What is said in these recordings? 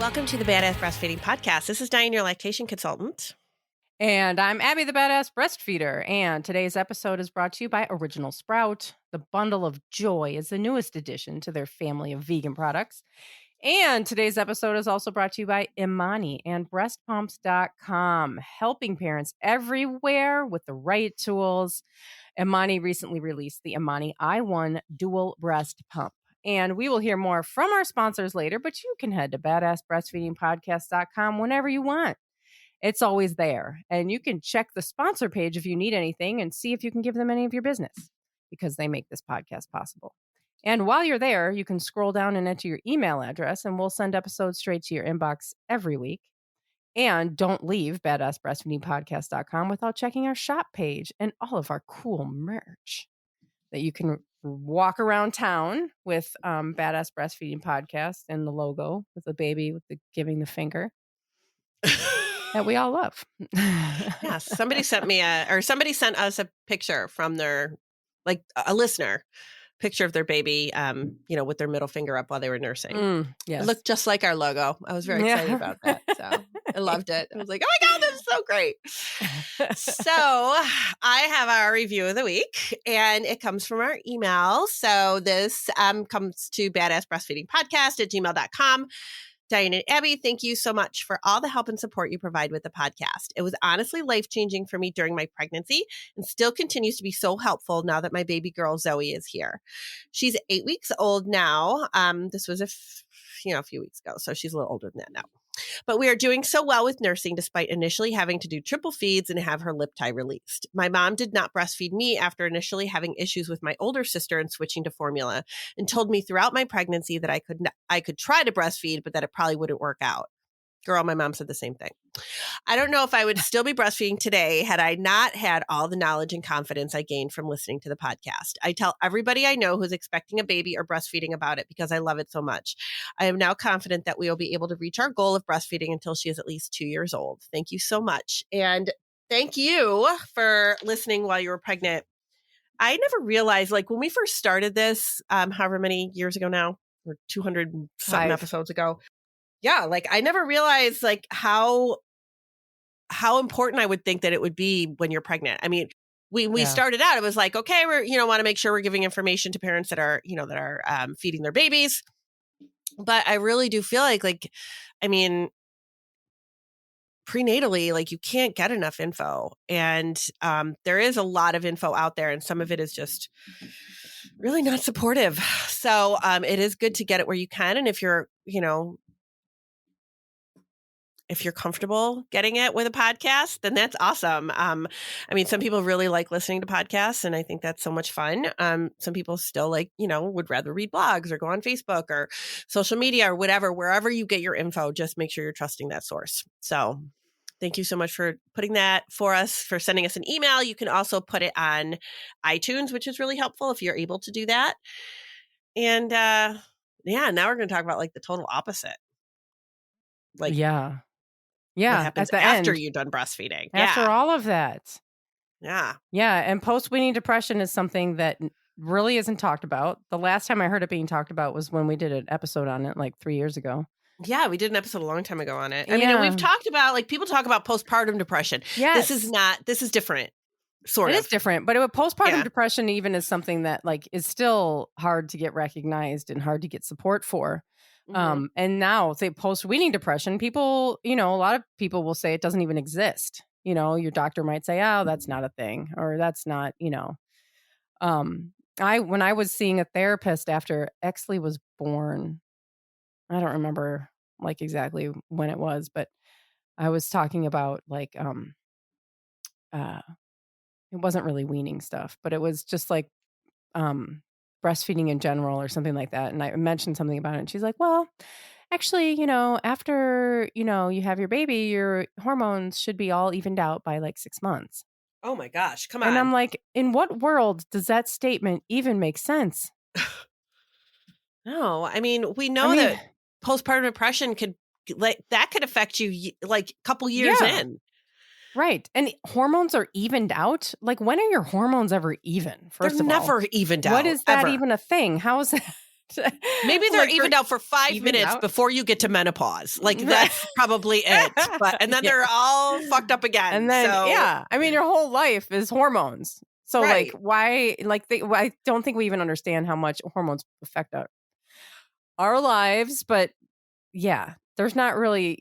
Welcome to the Badass Breastfeeding Podcast. This is Dianne, your lactation consultant. And I'm Abby, the Badass Breastfeeder. And today's episode is brought to you by Original Sprout. The Bundle of Joy is the newest addition to their family of vegan products. And today's episode is also brought to you by Imani and breastpumps.com, helping parents everywhere with the right tools. Imani recently released the Imani i1 dual breast pump. And we will hear more from our sponsors later, but you can head to badassbreastfeedingpodcast.com whenever you want. It's always there. And you can check the sponsor page if you need anything and see if you can give them any of your business because they make this podcast possible. And while you're there, you can scroll down and enter your email address and we'll send episodes straight to your inbox every week. And don't leave badassbreastfeedingpodcast.com without checking our shop page and all of our cool merch that you can walk around town with Badass Breastfeeding Podcast and the logo with the baby with the giving the finger. That we all love. Yes. Somebody sent us a picture from their, like a listener, picture of their baby, with their middle finger up while they were nursing. Yes. It looked just like our logo. I was very excited about that. So I loved it. I was like, oh my God, this is so great. So I have our review of the week and it comes from our email. So this comes to badassbreastfeedingpodcast@gmail.com. Dianne and Abby, thank you so much for all the help and support you provide with the podcast. It was honestly life-changing for me during my pregnancy and still continues to be so helpful now that my baby girl Zoe is here. She's 8 weeks old now. This was a few weeks ago, so she's a little older than that now. But we are doing so well with nursing despite initially having to do triple feeds and have her lip tie released. My mom did not breastfeed me after initially having issues with my older sister and switching to formula and told me throughout my pregnancy that I could try to breastfeed, but that it probably wouldn't work out. Girl, my mom said the same thing. I don't know if I would still be breastfeeding today had I not had all the knowledge and confidence I gained from listening to the podcast. I tell everybody I know who's expecting a baby or breastfeeding about it because I love it so much. I am now confident that we will be able to reach our goal of breastfeeding until she is at least 2 years old. Thank you so much. And thank you for listening while you were pregnant. I never realized, like when we first started this, however many years ago now, or 200 something episodes ago. Yeah, like I never realized like how important I would think that it would be when you're pregnant. I mean, we started out, it was like, okay, we're, want to make sure we're giving information to parents that are, feeding their babies. But I really do feel like, I mean, prenatally, like you can't get enough info. And there is a lot of info out there and some of it is just really not supportive. So it is good to get it where you can. And if you're, if you're comfortable getting it with a podcast, then that's awesome. I mean, some people really like listening to podcasts and I think that's so much fun. Some people still would rather read blogs or go on Facebook or social media or whatever, wherever you get your info, just make sure you're trusting that source. So thank you so much for putting that for us, for sending us an email. You can also put it on iTunes, which is really helpful if you're able to do that. And now we're going to talk about like the total opposite. Like, yeah, what happens at the after end, you're done breastfeeding. after all of that. Yeah. And post-weaning depression is something that really isn't talked about. The last time I heard it being talked about was when we did an episode on it like 3 years ago. Yeah, we did an episode a long time ago on it. I mean, and we've talked about, like, people talk about postpartum depression. Yes. This is different. Sort of. It is different, but postpartum depression even is something that like is still hard to get recognized and hard to get support for. Mm-hmm. And now say post-weaning depression, people, a lot of people will say it doesn't even exist. Your doctor might say, oh, that's not a thing, or that's not, when I was seeing a therapist after Exley was born, I don't remember like exactly when it was, but I was talking about like, it wasn't really weaning stuff, but it was just like, breastfeeding in general or something like that. And I mentioned something about it and she's like, well, actually, after, you have your baby, your hormones should be all evened out by like 6 months. Oh my gosh. Come on. And I'm like, in what world does that statement even make sense? No, I mean, we know that postpartum depression could affect you like a couple years in. Right. And hormones are evened out. Like, when are your hormones ever even? First They're of all, never evened out. What is that ever. even a thing? How is that? Maybe they're Like, evened out for 5 evened minutes out. before you get to menopause. Like, that's probably it. And then Yeah. they're all fucked up again. And then, so, yeah, I mean, your whole life is hormones. So, Right. like, why? Like, I don't think we even understand how much hormones affect our lives. But yeah, there's not really,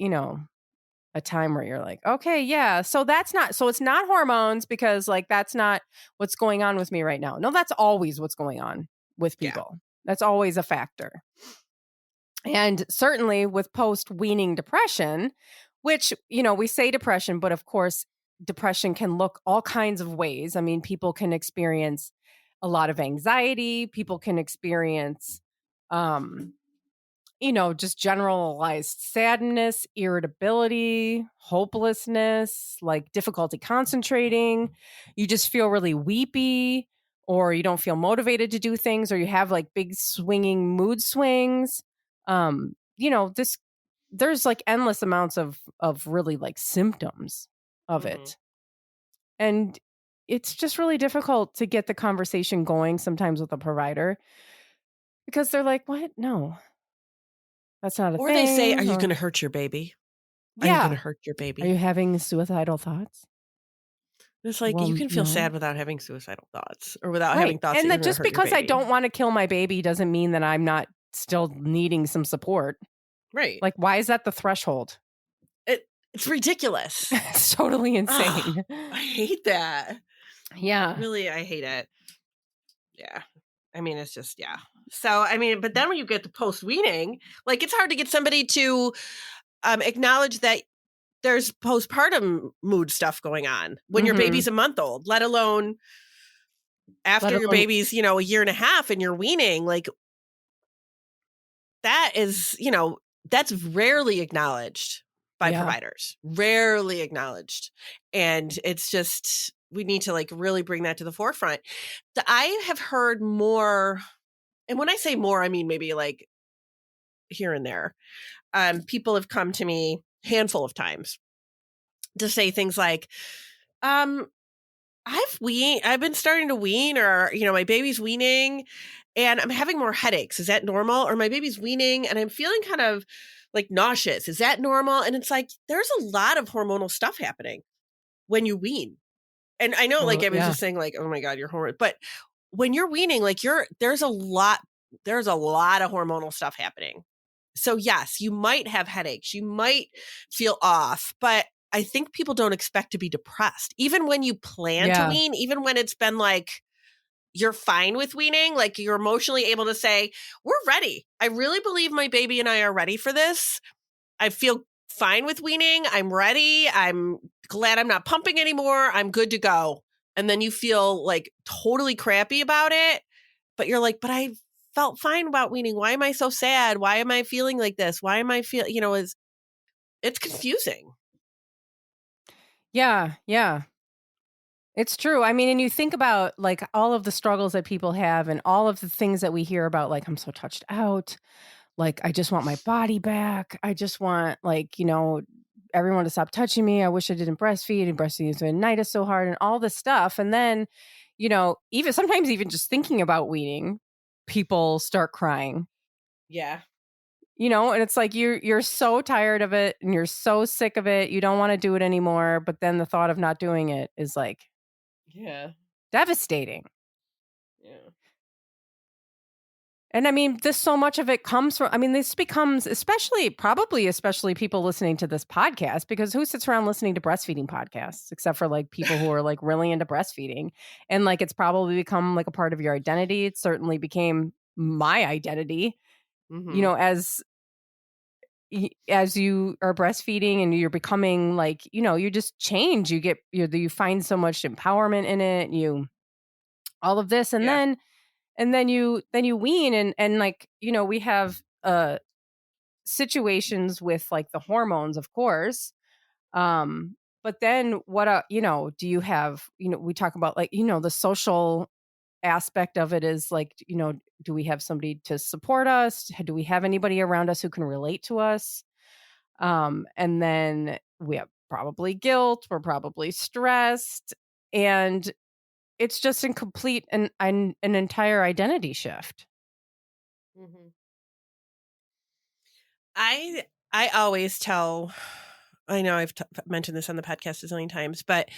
a time where you're like, okay, yeah, so it's not hormones because, like, that's not what's going on with me right now. No, that's always what's going on with Yeah. people. That's always a factor. And certainly with post-weaning depression, which, we say depression, but of course, depression can look all kinds of ways. I mean, people can experience a lot of anxiety. People can experience, just generalized sadness, irritability, hopelessness, like difficulty concentrating. You just feel really weepy, or you don't feel motivated to do things, or you have like big swinging mood swings. There's like endless amounts of really like symptoms of it. And it's just really difficult to get the conversation going sometimes with a provider because they're like, what? No. That's not a Or thing. they say, are you going to hurt your baby? Are you going to hurt your baby? Are you having suicidal thoughts? It's like, you can feel sad without having suicidal thoughts or without having thoughts. And that just because I don't want to kill my baby doesn't mean that I'm not still needing some support. Right. Like, why is that the threshold? It's ridiculous. It's totally insane. I hate that. Yeah. Really, I hate it. Yeah. I mean, it's just, yeah. So, I mean, but then when you get to post-weaning, like, it's hard to get somebody to acknowledge that there's postpartum mood stuff going on when your baby's a month old, let alone after your baby's, a year and a half and you're weaning. Like, that is, that's rarely acknowledged by providers, rarely acknowledged. And it's just, we need to like really bring that to the forefront. I have heard more, and when I say more, I mean maybe like here and there. People have come to me a handful of times to say things like, I've been starting to wean, or, my baby's weaning and I'm having more headaches. Is that normal? Or my baby's weaning and I'm feeling kind of like nauseous. Is that normal? And it's like, there's a lot of hormonal stuff happening when you wean. And I know, like, I was just saying, like, oh my God, you're hormonal. But when you're weaning, like, there's a lot of hormonal stuff happening. So yes, you might have headaches. You might feel off, but I think people don't expect to be depressed. Even when you plan to wean, even when it's been like, you're fine with weaning, like you're emotionally able to say, we're ready. I really believe my baby and I are ready for this. I feel fine with weaning. I'm ready. I'm glad I'm not pumping anymore. I'm good to go. And then you feel like totally crappy about it, but you're like, but I felt fine about weaning. Why am I so sad? Why am I feeling like this? Why am I feeling, it's confusing. Yeah. Yeah. It's true. I mean, and you think about like all of the struggles that people have and all of the things that we hear about, like, I'm so touched out. Like, I just want my body back. I just want, like, everyone to stop touching me. I wish I didn't breastfeed, and breastfeeding is night is so hard and all this stuff. And then, even sometimes even just thinking about weaning, people start crying. Yeah. And it's like you're so tired of it and you're so sick of it. You don't want to do it anymore. But then the thought of not doing it is like, devastating. Yeah. And I mean, so much of it comes from, this becomes especially people listening to this podcast, because who sits around listening to breastfeeding podcasts except for like people who are like really into breastfeeding, and like it's probably become like a part of your identity. It certainly became my identity, as you are breastfeeding and you're becoming like, you just change, you find so much empowerment in it, all of this. And then you wean, and like, we have situations with like the hormones, of course. But then what, do you have, we talk about like, the social aspect of it is like, do we have somebody to support us? Do we have anybody around us who can relate to us? And then we have probably guilt. We're probably stressed, and it's just an entire identity shift. Mm-hmm. I always tell, I know I've mentioned this on the podcast a zillion times, but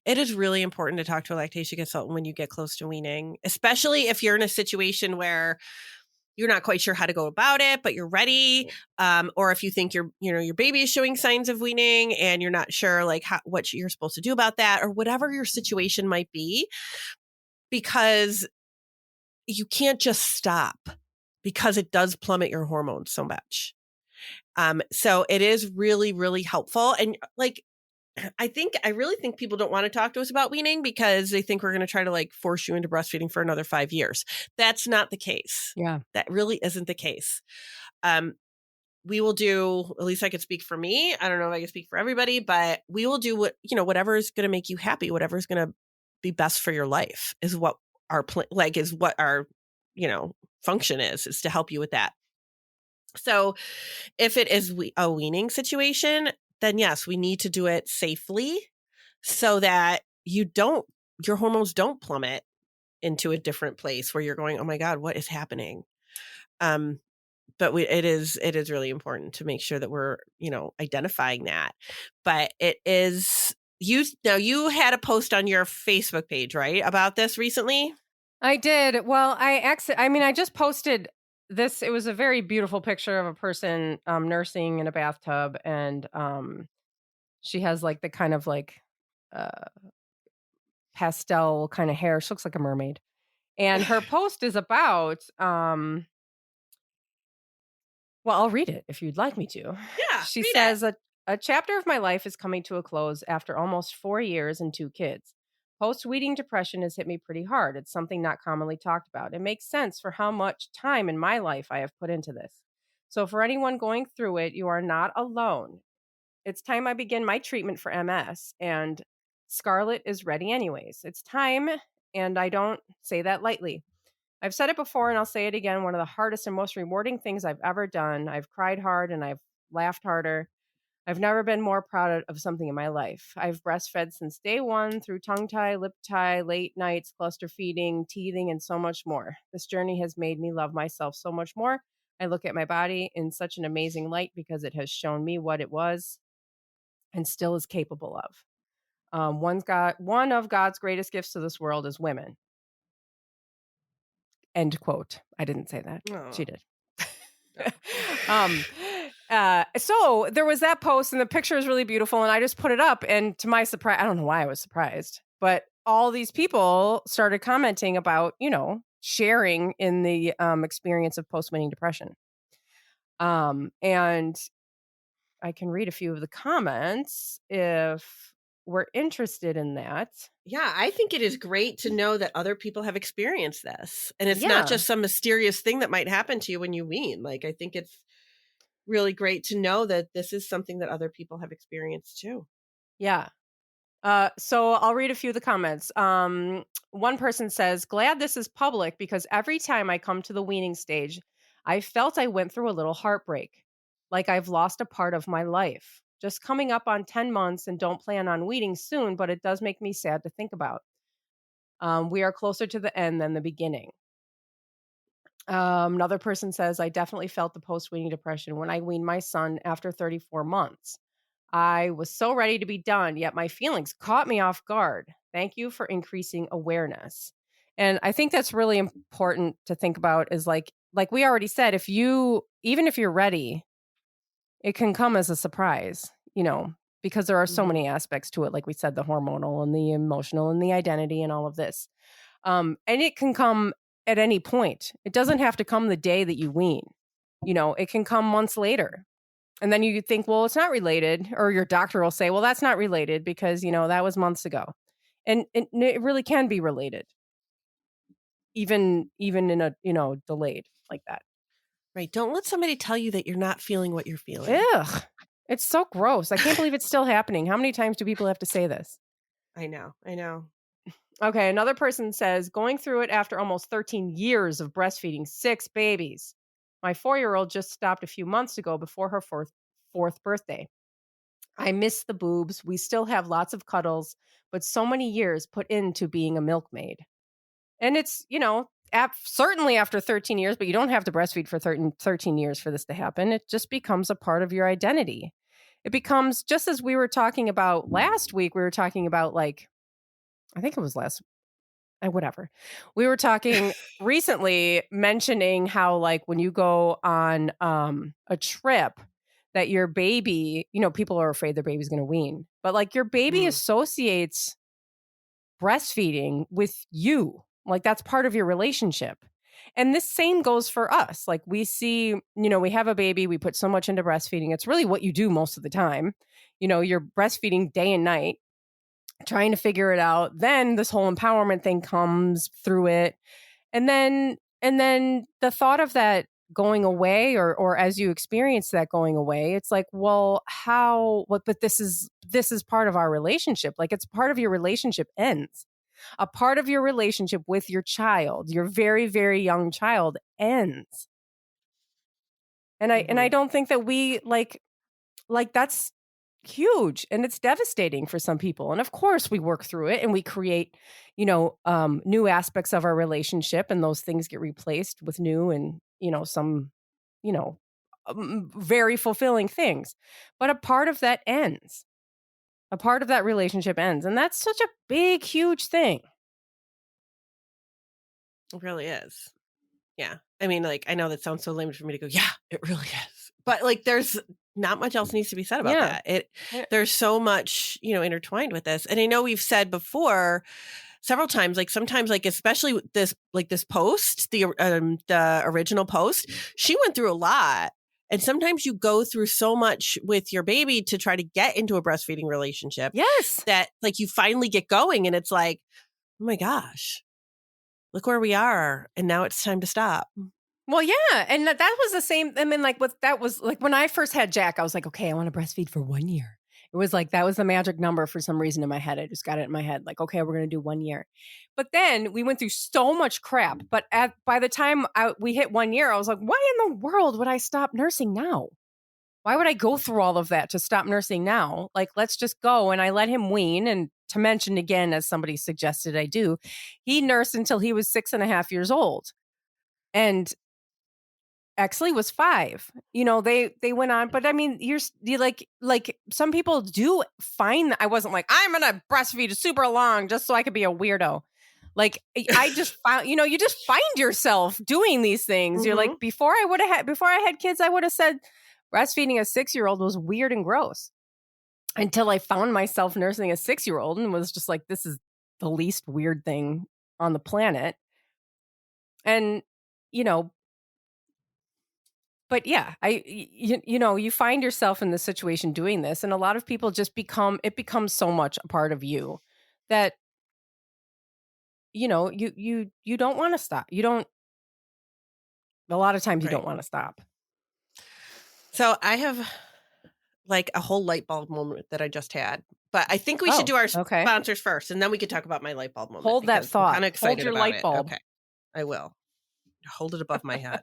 it is really important to talk to a lactation consultant when you get close to weaning, especially if you're in a situation where you're not quite sure how to go about it, but you're ready. Or if you think your baby is showing signs of weaning and you're not sure like what you're supposed to do about that, or whatever your situation might be, because you can't just stop, because it does plummet your hormones so much. So it is really, really helpful. And like, I really think people don't want to talk to us about weaning because they think we're going to try to like force you into breastfeeding for another 5 years. That's not the case. Yeah. That really isn't the case. We will do, at least I could speak for me. I don't know if I can speak for everybody, but we will do whatever is going to make you happy, whatever is going to be best for your life is what our function is to help you with that. So if it is a weaning situation, then yes, we need to do it safely so that your hormones don't plummet into a different place where you're going, oh my God, what is happening? But it is really important to make sure that we're, identifying that. But it is, you had a post on your Facebook page, right, about this recently? I did. Well, I just posted this. It was a very beautiful picture of a person nursing in a bathtub, and she has like the kind of like pastel kind of hair. She looks like a mermaid. And her post is about well, I'll read it if you'd like me to. Yeah. She says a chapter of my life is coming to a close after almost 4 years and 2 kids. Post-weaning depression has hit me pretty hard. It's something not commonly talked about. It makes sense for how much time in my life I have put into this. So for anyone going through it, you are not alone. It's time I begin my treatment for MS, and Scarlett is ready anyways. It's time, and I don't say that lightly. I've said it before and I'll say it again. One of the hardest and most rewarding things I've ever done. I've cried hard and I've laughed harder. I've never been more proud of something in my life. I've breastfed since day one through tongue tie, lip tie, late nights, cluster feeding, teething, and so much more. This journey has made me love myself so much more. I look at my body in such an amazing light because it has shown me what it was and still is capable of. One of God's greatest gifts to this world is women. End quote. I didn't say that. Oh. She did. So there was that post and the picture is really beautiful and I just put it up, and to my surprise, I don't know why I was surprised, but all these people started commenting about, sharing in the experience of post-weaning depression. And I can read a few of the comments if we're interested in that. Yeah, I think it is great to know that other people have experienced this. And it's not just some mysterious thing that might happen to you when you wean. Like, I think it's really great to know that this is something that other people have experienced too. Yeah. So I'll read a few of the comments. One person says, glad this is public because every time I come to the weaning stage, I felt I went through a little heartbreak, like I've lost a part of my life. Just coming up on 10 months and don't plan on weaning soon, but it does make me sad to think about. We are closer to the end than the beginning. Another person says, I definitely felt the post-weaning depression when I weaned my son after 34 months. I was so ready to be done, yet my feelings caught me off guard. Thank you for increasing awareness. And I think that's really important to think about is like we already said, even if you're ready, it can come as a surprise, because there are so many aspects to it. Like we said, the hormonal and the emotional and the identity and all of this. And it can come at any point. It doesn't have to come the day that you wean. It can come months later. And then you think, well, it's not related. Or your doctor will say, well, that's not related because, that was months ago. And it really can be related. Even in a, delayed like that. Right. Don't let somebody tell you that you're not feeling what you're feeling. Ugh. It's so gross. I can't believe it's still happening. How many times do people have to say this? I know. Okay. Another person says, going through it after almost 13 years of breastfeeding 6 babies. My 4-year-old just stopped a few months ago before her fourth birthday. I miss the boobs. We still have lots of cuddles, but so many years put into being a milkmaid. And it's, certainly after 13 years, but you don't have to breastfeed for 13 years for this to happen. It just becomes a part of your identity. It becomes, just as we were talking about last week, we were talking about like, I think it was whatever. We were talking recently, mentioning how like when you go on a trip that your baby, people are afraid their baby's going to wean, but like your baby associates breastfeeding with you. Like that's part of your relationship. And this same goes for us. Like we see, we have a baby, we put so much into breastfeeding. It's really what you do most of the time. You're breastfeeding day and night, trying to figure it out. Then this whole empowerment thing comes through it. And then the thought of that going away, or as you experience that going away, it's like, well, but this is part of our relationship. Like it's part of your relationship ends. A part of your relationship with your child, your very, very young child, ends. And I don't think that we like that's huge, and it's devastating for some people. And of course we work through it and we create, new aspects of our relationship, and those things get replaced with new and, some, very fulfilling things. But a part of that ends. A part of that relationship ends. And that's such a big, huge thing. It really is. Yeah. I mean, like, I know that sounds so lame for me to go, yeah, it really is. But like, there's not much else needs to be said about that. There's so much, intertwined with this. And I know we've said before several times, like sometimes, like, especially with this post, the original post, she went through a lot. And sometimes you go through so much with your baby to try to get into a breastfeeding relationship. Yes. That like you finally get going and it's like, oh my gosh, look where we are. And now it's time to stop. Well, yeah. And that was the same. I mean, like that was like when I first had Jack, I was like, okay, I want to breastfeed for 1 year. It was like, that was the magic number for some reason in my head. I just got it in my head. Like, okay, we're going to do 1 year. But then we went through so much crap. But by the time we hit 1 year, I was like, why in the world would I stop nursing now? Why would I go through all of that to stop nursing now? Like, let's just go. And I let him wean. And to mention again, as somebody suggested I do, he nursed until he was 6.5 years old. And Exley was 5. They went on, but I mean, you like some people do find that I wasn't like, I'm going to breastfeed super long just so I could be a weirdo. Like I just found, you just find yourself doing these things. You're like, before I had kids, I would have said breastfeeding a 6-year-old was weird and gross, until I found myself nursing a 6-year-old and was just like, this is the least weird thing on the planet. And, but yeah, you find yourself in this situation doing this, and a lot of people just becomes so much a part of you that, you don't want to stop. A lot of times you don't want to stop. So I have like a whole light bulb moment that I just had, but I think we should do our sponsors first, and then we could talk about my light bulb moment. Hold that thought. I'm kind of excited Hold your about light bulb. Okay, I will hold it above my head.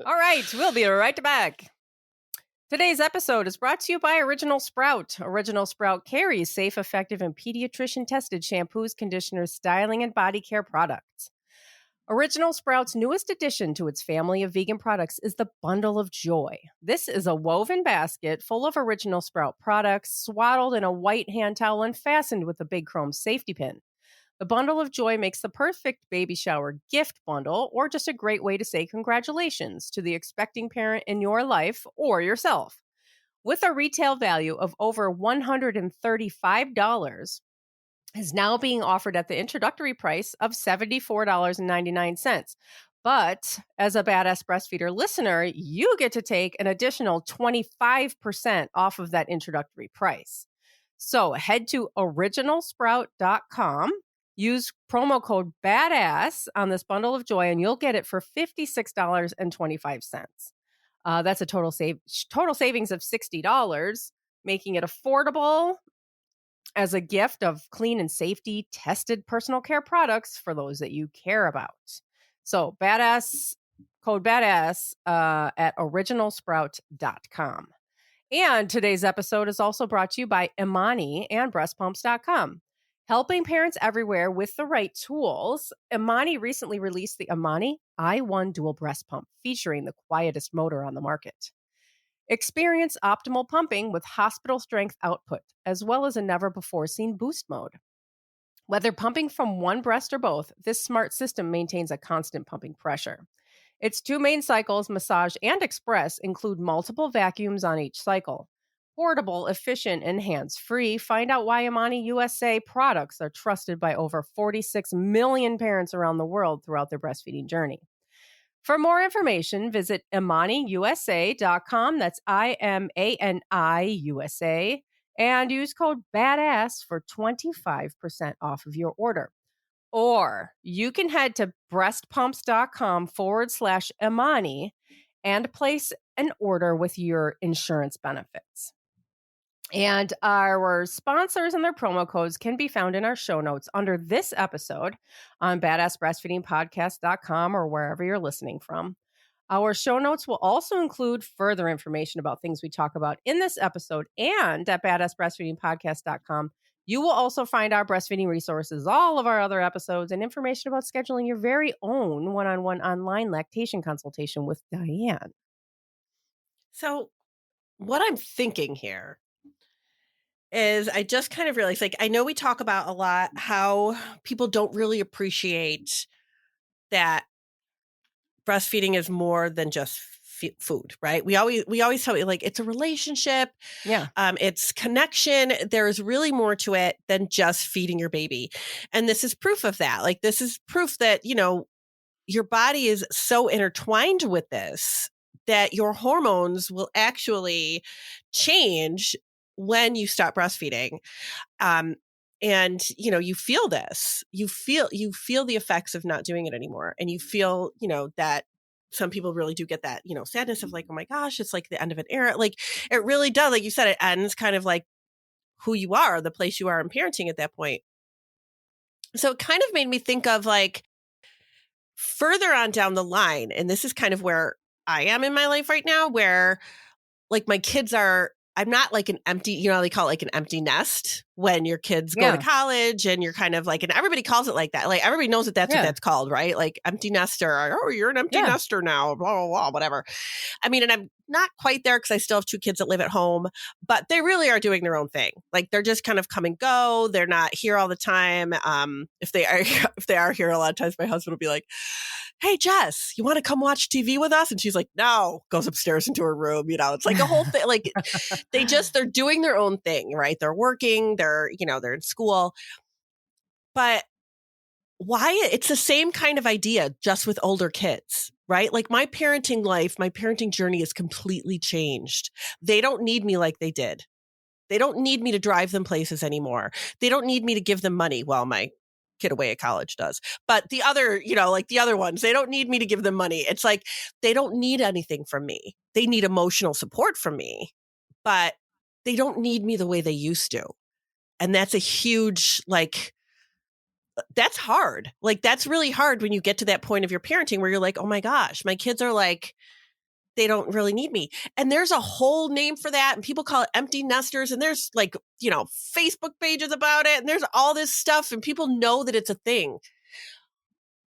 All right, we'll be right back. Today's episode is brought to you by Original Sprout. Original Sprout carries safe, effective, and pediatrician-tested shampoos, conditioners, styling, and body care products. Original Sprout's newest addition to its family of vegan products is the Bundle of Joy. This is a woven basket full of Original Sprout products, swaddled in a white hand towel and fastened with a big chrome safety pin. The Bundle of Joy makes the perfect baby shower gift bundle, or just a great way to say congratulations to the expecting parent in your life or yourself. With a retail value of over $135, is now being offered at the introductory price of $74.99. But as a Badass Breastfeeder listener, you get to take an additional 25% off of that introductory price. So head to originalsprout.com, use promo code BADASS on this Bundle of Joy, and you'll get it for $56.25. That's a total savings of $60, making it affordable as a gift of clean and safety tested personal care products for those that you care about. So code BADASS at originalsprout.com. And today's episode is also brought to you by Imani and breastpumps.com. Helping parents everywhere with the right tools, Imani recently released the Imani i1 dual breast pump, featuring the quietest motor on the market. Experience optimal pumping with hospital strength output, as well as a never before seen boost mode. Whether pumping from one breast or both, this smart system maintains a constant pumping pressure. Its 2 main cycles, massage and express, include multiple vacuums on each cycle. Portable, efficient, and hands-free. Find out why Imani USA products are trusted by over 46 million parents around the world throughout their breastfeeding journey. For more information, visit ImaniUSA.com. That's IMANI USA. And use code BADASS for 25% off of your order. Or you can head to breastpumps.com/Imani and place an order with your insurance benefits. And our sponsors and their promo codes can be found in our show notes under this episode on badassbreastfeedingpodcast.com or wherever you're listening from. Our show notes will also include further information about things we talk about in this episode, and at badassbreastfeedingpodcast.com. You will also find our breastfeeding resources, all of our other episodes, and information about scheduling your very own one-on-one online lactation consultation with Dianne. So what I'm thinking here is I just kind of realized, like, I know we talk about a lot how people don't really appreciate that breastfeeding is more than just food, right? We always tell you, like, it's a relationship. Yeah. It's connection. There is really more to it than just feeding your baby. And this is proof of that. Like, this is proof that, you know, your body is so intertwined with this that your hormones will actually change when you stop breastfeeding. And, you know, you feel this, you feel the effects of not doing it anymore. And you feel, you know, that some people really do get that, you know, sadness of like, oh my gosh, it's like the end of an era. Like, it really does. Like you said, it ends kind of like who you are, the place you are in parenting at that point. So it kind of made me think of like further on down the line. And this is kind of where I am in my life right now, where like my kids are, I'm not like an empty, you know, they call it like an empty nest when your kids go to college and you're kind of like, and everybody calls it like that. Like everybody knows that that's what that's called, right? Like empty nester, or, oh, you're an empty nester now, blah, blah, blah, whatever. I mean, and I'm not quite there because I still have 2 kids that live at home, but they really are doing their own thing. Like they're just kind of come and go. They're not here all the time. If they are here, a lot of times my husband will be like, hey, Jess, you want to come watch TV with us? And she's like, no, goes upstairs into her room. You know, it's like a whole thing. Like they're doing their own thing, right? They're working, they're in school. But why? It's the same kind of idea, just with older kids, right? Like my parenting life, my parenting journey is completely changed. They don't need me like they did. They don't need me to drive them places anymore. They don't need me to give them money. Well, my kid away at college does. But the other, you know, like the other ones, they don't need me to give them money. It's like they don't need anything from me. They need emotional support from me, but they don't need me the way they used to. And that's a huge, like, that's hard. Like, that's really hard when you get to that point of your parenting where you're like, oh my gosh, my kids are like, they don't really need me. And there's a whole name for that. And people call it empty nesters. And there's like, you know, Facebook pages about it. And there's all this stuff. And people know that it's a thing.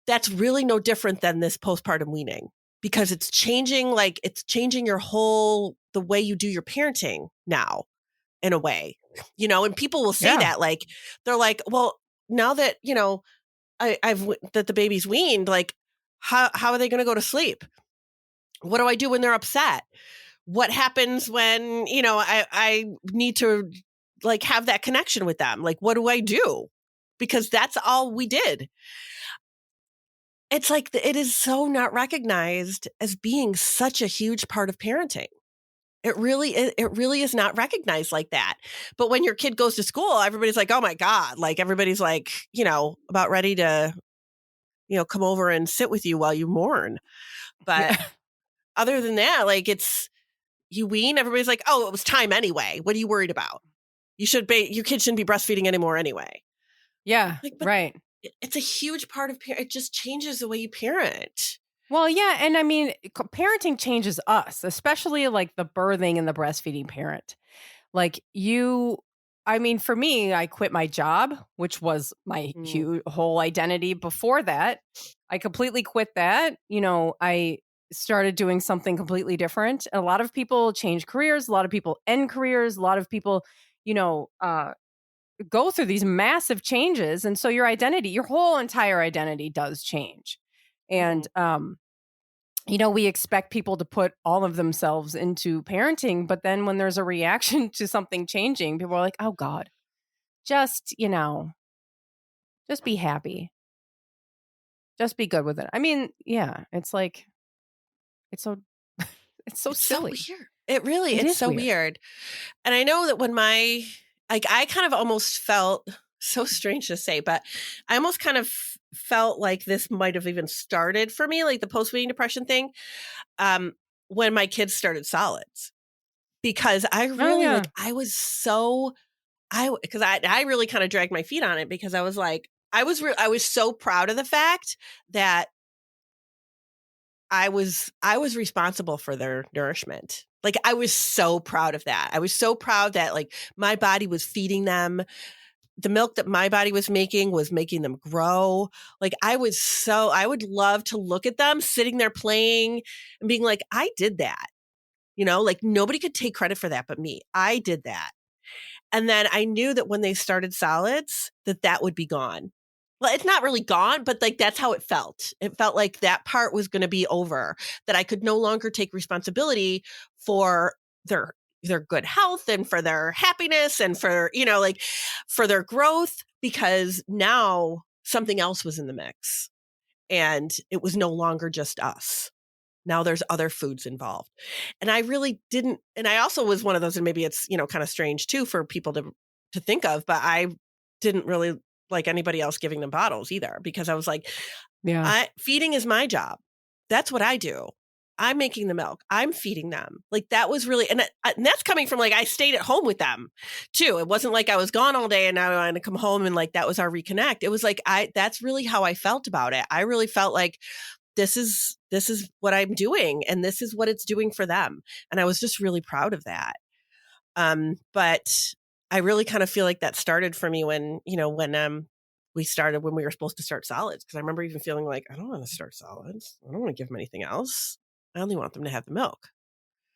That's really no different than this postpartum weaning, because it's changing, like it's changing your whole, the way you do your parenting now in a way, you know, and people will say that, like, they're like, well, now that, you know, that the baby's weaned, like, how are they going to go to sleep? What do I do when they're upset? What happens when, you know, I need to like have that connection with them? Like, what do I do? Because that's all we did. It's like, it is so not recognized as being such a huge part of parenting. It really is not recognized like that. But when your kid goes to school, everybody's like, oh my God, like everybody's like, you know, about ready to, you know, come over and sit with you while you mourn. But other than that, like it's, you wean, everybody's like, oh, it was time anyway. What are you worried about? Your kid shouldn't be breastfeeding anymore anyway. Yeah, like, right. It's a huge part of it just changes the way you parent. Well, yeah. And I mean, parenting changes us, especially like the birthing and the breastfeeding parent. Like I mean, for me, I quit my job, which was my whole identity before that. I completely quit that. I started doing something completely different. A lot of people change careers. A lot of people end careers. A lot of people, go through these massive changes. And so your identity, your whole entire identity does change. And, we expect people to put all of themselves into parenting. But then when there's a reaction to something changing, people are like, oh God, just be happy. Just be good with it. I mean, yeah, it's like, it's so silly. So weird. It really, it's so weird. And I know that when I kind of almost felt, so strange to say, but I almost kind of felt like this might have even started for me, like the post-weaning depression thing, when my kids started solids. Because I really, I was so, because I really kind of dragged my feet on it, because I was like, I was so proud of the fact that I was responsible for their nourishment. Like, I was so proud of that. I was so proud that, like, my body was feeding them. The milk that my body was making them grow. Like, I would love to look at them sitting there playing and being like, I did that. Like, nobody could take credit for that but me. I did that. And then I knew that when they started solids, that would be gone. Well, it's not really gone, but like, that's how it felt. It felt like that part was going to be over, that I could no longer take responsibility for their good health and for their happiness and for, like, for their growth, because now something else was in the mix and it was no longer just us. Now there's other foods involved. And I really didn't. And I also was one of those, and maybe it's, kind of strange too for people to think of, but I didn't really like anybody else giving them bottles either, because I was like, feeding is my job. That's what I do. I'm making the milk. I'm feeding them. Like, that was really, and that's coming from, like, I stayed at home with them too. It wasn't like I was gone all day and now I wanted to come home and like, that was our reconnect. It was like, that's really how I felt about it. I really felt like this is what I'm doing and this is what it's doing for them. And I was just really proud of that. But I really kind of feel like that started for me when we were supposed to start solids. Cause I remember even feeling like, I don't want to start solids. I don't want to give them anything else. I only want them to have the milk.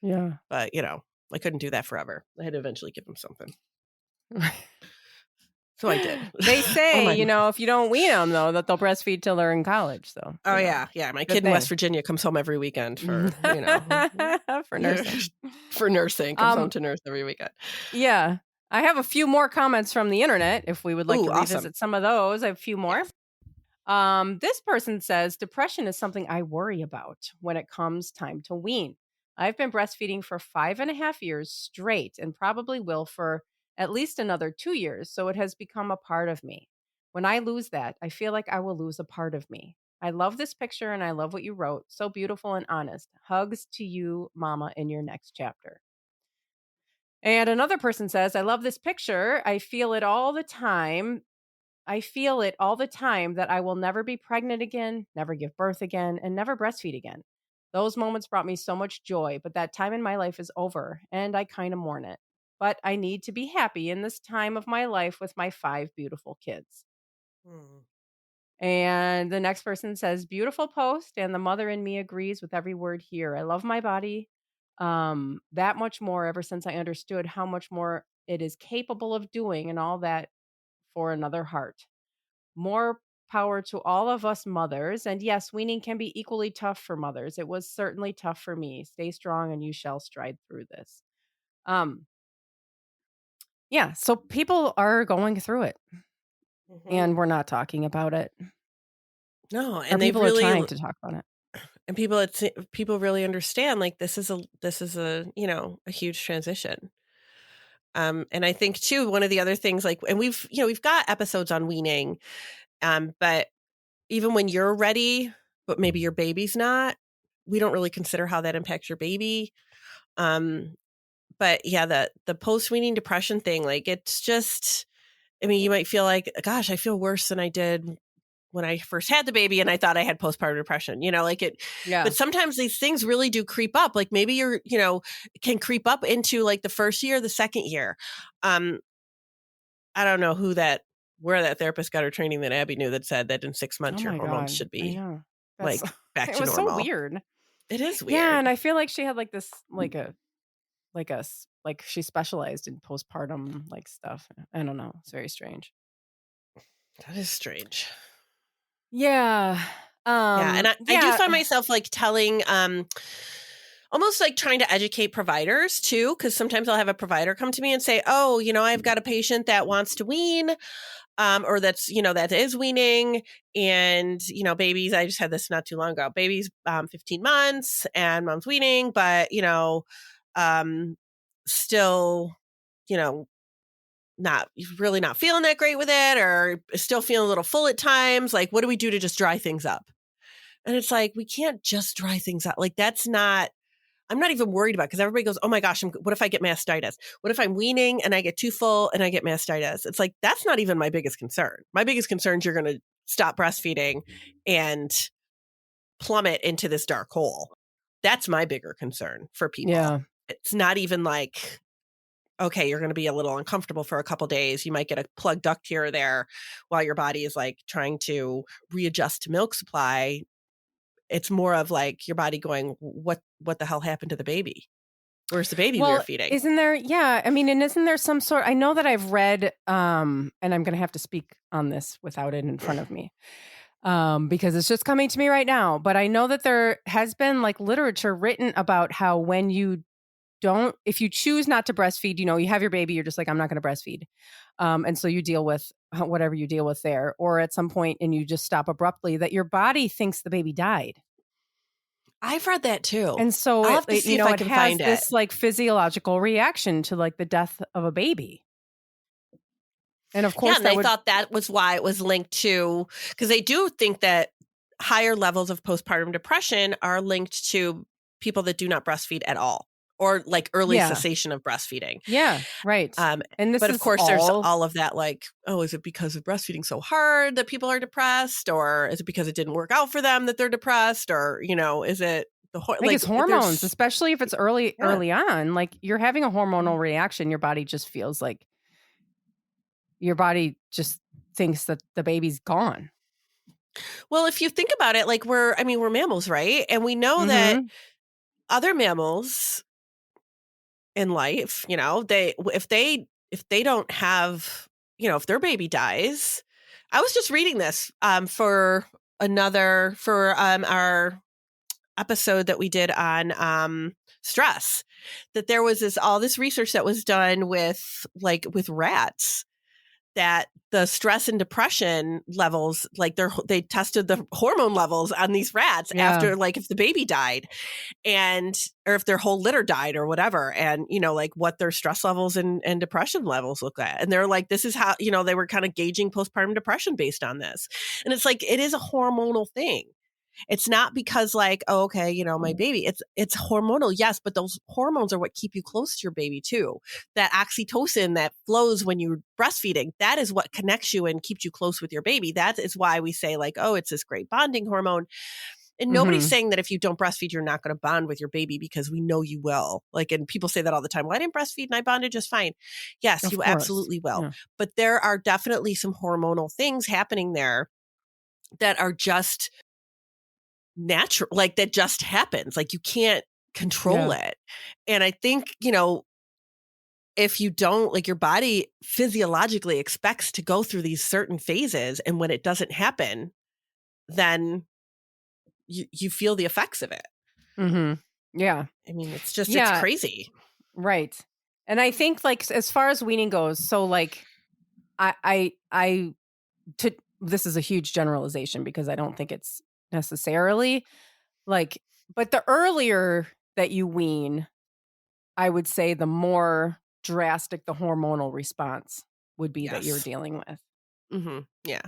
Yeah. But I couldn't do that forever. I had to eventually give them something. So I did. They say, if you don't wean them, though, that they'll breastfeed till they're in college. So. Oh, yeah. Yeah. My kid in West Virginia comes home every weekend for, for nursing. For nursing. Comes home to nurse every weekend. Yeah. I have a few more comments from the internet if we would like to revisit some of those. I have a few more. Yes. This person says, depression is something I worry about when it comes time to wean. I've been breastfeeding for 5.5 years straight and probably will for at least another 2 years, so it has become a part of me. When I lose that, I feel like I will lose a part of me. I love this picture and I love what you wrote. So beautiful and honest. Hugs to you, Mama, in your next chapter. And another person says, I love this picture. I feel it all the time that I will never be pregnant again, never give birth again, and never breastfeed again. Those moments brought me so much joy, but that time in my life is over, and I kind of mourn it. But I need to be happy in this time of my life with my 5 beautiful kids. And the next person says, beautiful post, and the mother in me agrees with every word here. I love my body that much more ever since I understood how much more it is capable of doing, and all that for another heart. More power to all of us mothers. And yes, weaning can be equally tough for mothers. It was certainly tough for me. Stay strong and you shall stride through this. Yeah, so people are going through it. And we're not talking about it. No, and people really are trying to talk about it. And people really understand, like, this is a a huge transition. And I think too, one of the other things, like, and we've got episodes on weaning, but even when you're ready, but maybe your baby's not, we don't really consider how that impacts your baby. But yeah, the post-weaning depression thing, like, it's just, I mean, you might feel like, gosh, I feel worse than I did when I first had the baby and I thought I had postpartum depression, like it, but sometimes these things really do creep up. Like, maybe you're, can creep up into like the first year, the second year. I don't know where that therapist got her training that Abby knew that said that in 6 months your hormones should I be know. like back It to was so normal. weird. It is Yeah, weird. and I feel like she had like this like she specialized in postpartum like stuff. I don't know. It's very strange. That is strange. Yeah. Yeah, and I do find myself like telling almost like trying to educate providers too, because sometimes I'll have a provider come to me and say, oh, I've got a patient that wants to wean, or that's, that is weaning, and, babies, I just had this not too long ago, baby's 15 months and mom's weaning, but, still, not really not feeling that great with it, or still feeling a little full at times. Like, what do we do to just dry things up? And it's like, we can't just dry things up. Like, I'm not even worried about, because everybody goes, oh my gosh, what if I get mastitis? What if I'm weaning and I get too full and I get mastitis? It's like, that's not even my biggest concern. My biggest concern is you're going to stop breastfeeding and plummet into this dark hole. That's my bigger concern for people. Yeah. It's not even like, okay, you're going to be a little uncomfortable for a couple days. You might get a plugged duct here or there while your body is like trying to readjust to milk supply. It's more of like your body going, what the hell happened to the baby? Where's the baby we were feeding? Isn't there, and isn't there some sort, I know that I've read, and I'm going to have to speak on this without it in front of me, because it's just coming to me right now, but I know that there has been like literature written about how when if you choose not to breastfeed, you have your baby, you're just like, I'm not going to breastfeed. And so you deal with whatever you deal with there, or at some point and you just stop abruptly, that your body thinks the baby died. I've read that too. And so I'll have to see if I can find it. This like physiological reaction to like the death of a baby. And of course, they thought that was why it was linked to, because they do think that higher levels of postpartum depression are linked to people that do not breastfeed at all, or like early cessation of breastfeeding. Yeah, right. And of course, there's all of that, like, oh, is it because of breastfeading so hard that people are depressed, or is it because it didn't work out for them that they're depressed, or is it it's hormones, especially if it's early on. Like, you're having a hormonal reaction, your body just feels like your body just thinks that the baby's gone. Well, if you think about it, like we're mammals, right? And we know that other mammals in life, if they don't have, if their baby dies. I was just reading this for our episode that we did on stress, that there was all this research that was done with rats, that the stress and depression levels, like they tested the hormone levels on these rats after, like, if the baby died, or if their whole litter died or whatever, and like what their stress levels and depression levels look at. And they're like, this is how, they were kind of gauging postpartum depression based on this. And it's like, it is a hormonal thing. It's not because like, oh, okay, my baby, it's hormonal. Yes. But those hormones are what keep you close to your baby too. That oxytocin that flows when you're breastfeeding, that is what connects you and keeps you close with your baby. That is why we say, like, oh, it's this great bonding hormone. And nobody's saying that if you don't breastfeed, you're not going to bond with your baby, because we know you will. Like, and people say that all the time. Well, I didn't breastfeed and I bonded just fine. Yes, you absolutely will. Yeah. But there are definitely some hormonal things happening there that are just natural, like that just happens. Like, you can't control it. And I think, if you don't, like, your body physiologically expects to go through these certain phases, and when it doesn't happen, then you feel the effects of it. Yeah. I mean, it's just, it's crazy. Right. And I think, like, as far as weaning goes, so like, this is a huge generalization, because I don't think it's necessarily like, but the earlier that you wean, I would say the more drastic the hormonal response would be that you're dealing with. Yeah.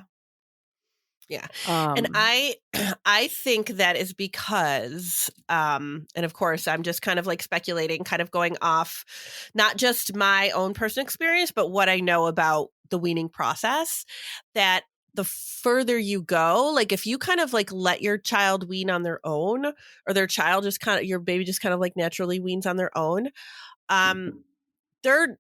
And I think that is because, and of course, I'm just kind of like speculating, kind of going off not just my own personal experience, but what I know about the weaning process, that the further you go, like, if you kind of like let your child wean on their own, or your baby just kind of like naturally weans on their own, they're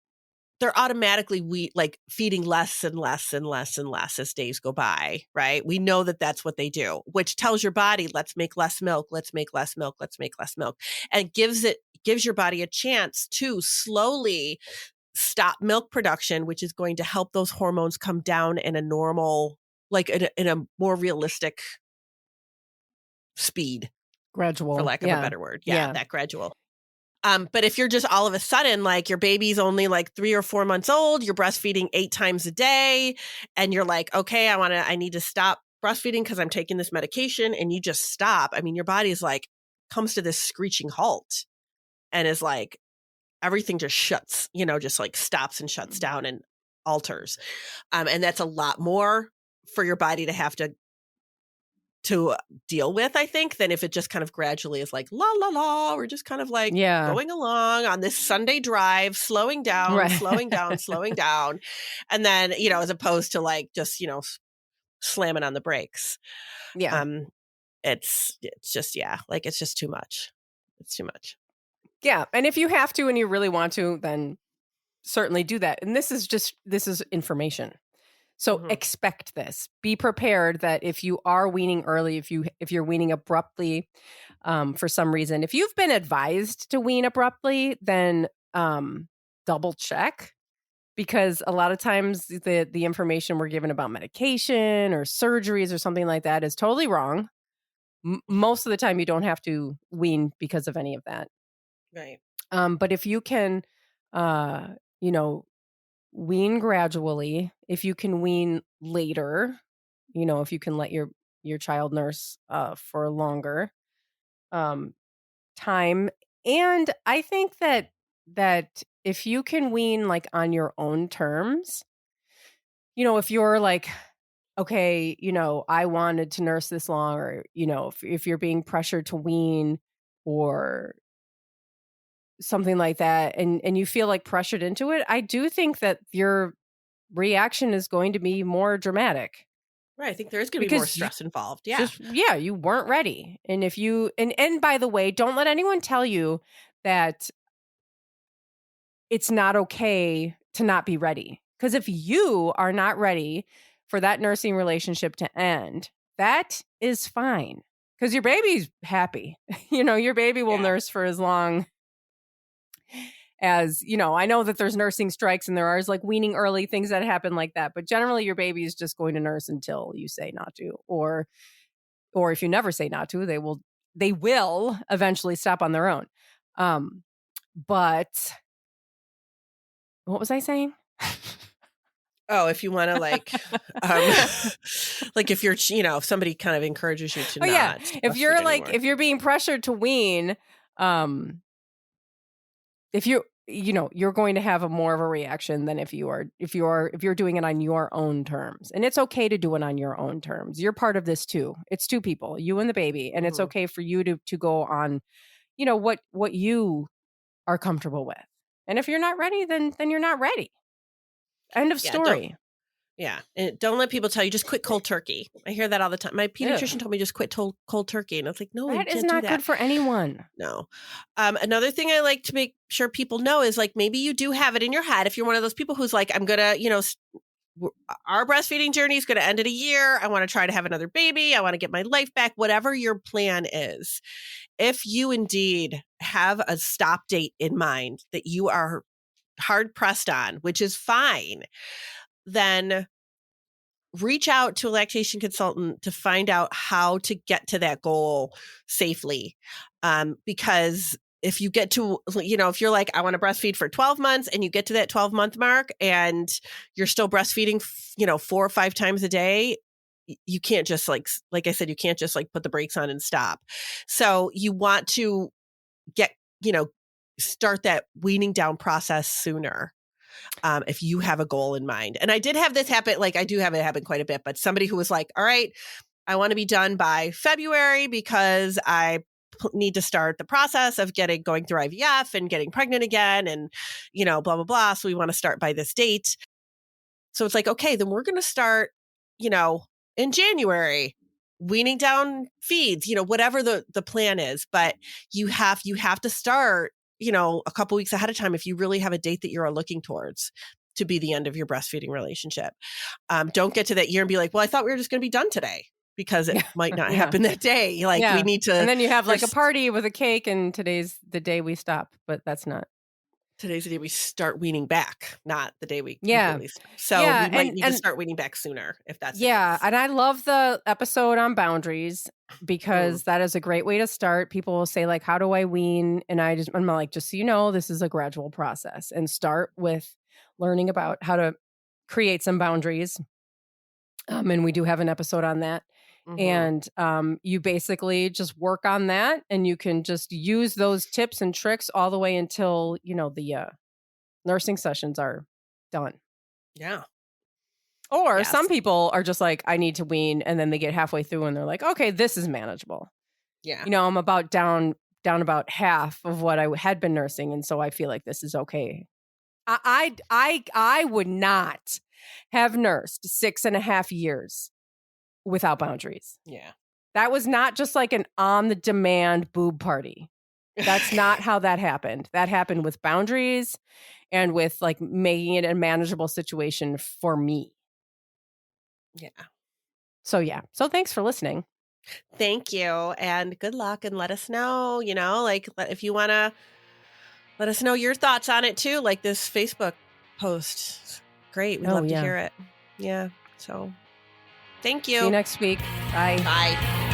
they're automatically feeding less and less and less and less as days go by, right? We know that that's what they do, which tells your body, let's make less milk, let's make less milk, let's make less milk, and gives your body a chance to slowly stop milk production, which is going to help those hormones come down in a normal, in a more realistic speed, Gradual, for lack of a better word. Yeah. That gradual. But if you're just all of a sudden, like your baby's only like 3 or 4 months old, you're breastfeeding 8 times a day, and you're like, okay, I need to stop breastfeeding because I'm taking this medication, and you just stop. I mean, your body's like, comes to this screeching halt and is like, everything just shuts, just like stops and shuts down and alters. And that's a lot more for your body to have to deal with, I think, than if it just kind of gradually is like, la, la, la, we're just kind of like going along on this Sunday drive, slowing down, slowing down, slowing down. And then, as opposed to like just, slamming on the brakes. Yeah. It's just, it's just too much. It's too much. Yeah. And if you have to and you really want to, then certainly do that. And this is information. So expect this. Be prepared that if you are weaning early, if you're weaning abruptly, for some reason, if you've been advised to wean abruptly, then double check, because a lot of times the information we're given about medication or surgeries or something like that is totally wrong. Most of the time, you don't have to wean because of any of that. Right. But if you can, wean gradually, if you can wean later, if you can let your child nurse for longer time. And I think that if you can wean like on your own terms, if you're like, okay, I wanted to nurse this long, or, if you're being pressured to wean or something like that, and you feel like pressured into it, I do think that your reaction is going to be more dramatic. Right. I think there is going to be more stress involved. Yeah. You weren't ready. And if you, and by the way, don't let anyone tell you that it's not okay to not be ready. Because if you are not ready for that nursing relationship to end, that is fine. Because your baby's happy. Your baby will nurse for as long as, I know that there's nursing strikes and there are like weaning early things that happen like that. But generally your baby is just going to nurse until you say not to, or if you never say not to, they will eventually stop on their own. But what was I saying? Oh, if you want to like if you're, if somebody kind of encourages you to not. If you're like, anymore. If you're being pressured to wean, if you're going to have more of a reaction than if you're doing it on your own terms. And it's okay to do it on your own terms. You're part of this too. It's 2 people, you and the baby. And it's okay for you to go on, what you are comfortable with. And if you're not ready, then you're not ready. End of story. And don't let people tell you, just quit cold turkey. I hear that all the time. My pediatrician told me just quit cold turkey. And I was like, no, that is not good for anyone. No. Another thing I like to make sure people know is like, maybe you do have it in your head. If you're one of those people who's like, I'm going to, our breastfeeding journey is going to end in a year. I want to try to have another baby. I want to get my life back, whatever your plan is. If you indeed have a stop date in mind that you are hard pressed on, which is fine, then reach out to a lactation consultant to find out how to get to that goal safely. Because if you get to, if you're like, I want to breastfeed for 12 months and you get to that 12-month mark and you're still breastfeeding, 4 or 5 times a day, you can't just like I said, you can't just like put the brakes on and stop. So you want to get, start that weaning down process sooner. If you have a goal in mind. And I did have this happen, I do have it happen quite a bit, but somebody who was like, all right, I want to be done by February because I need to start the process of going through IVF and getting pregnant again and, blah, blah, blah. So we want to start by this date. So it's like, okay, then we're going to start, in January, weaning down feeds, whatever the plan is, but you have to start a couple weeks ahead of time if you really have a date that you're looking towards to be the end of your breastfeeding relationship. Don't get to that year and be like, well, I thought we were just going to be done today, because it might not happen that day. Like we need to. And then you have like a party with a cake and today's the day we stop, but that's not. Today's the day we start weaning back, not the day we completely stop. So we might need to start weaning back sooner if that's the case. And I love the episode on boundaries because that is a great way to start. People will say like, how do I wean? And I'm like, just so you know, this is a gradual process, and start with learning about how to create some boundaries. And we do have an episode on that. And you basically just work on that, and you can just use those tips and tricks all the way until, the nursing sessions are done. Yeah. Or some people are just like, I need to wean. And then they get halfway through and they're like, okay, this is manageable. Yeah. I'm about down about half of what I had been nursing. And so I feel like this is okay. I would not have nursed 6.5 years without boundaries. Yeah. That was not just like an on-the-demand boob party. That's not how that happened. That happened with boundaries and with like making it a manageable situation for me. Yeah. So thanks for listening. Thank you. And good luck, and let us know, like if you want to let us know your thoughts on it too, like this Facebook post. It's great. We'd love to hear it. Yeah. So thank you. See you next week. Bye. Bye.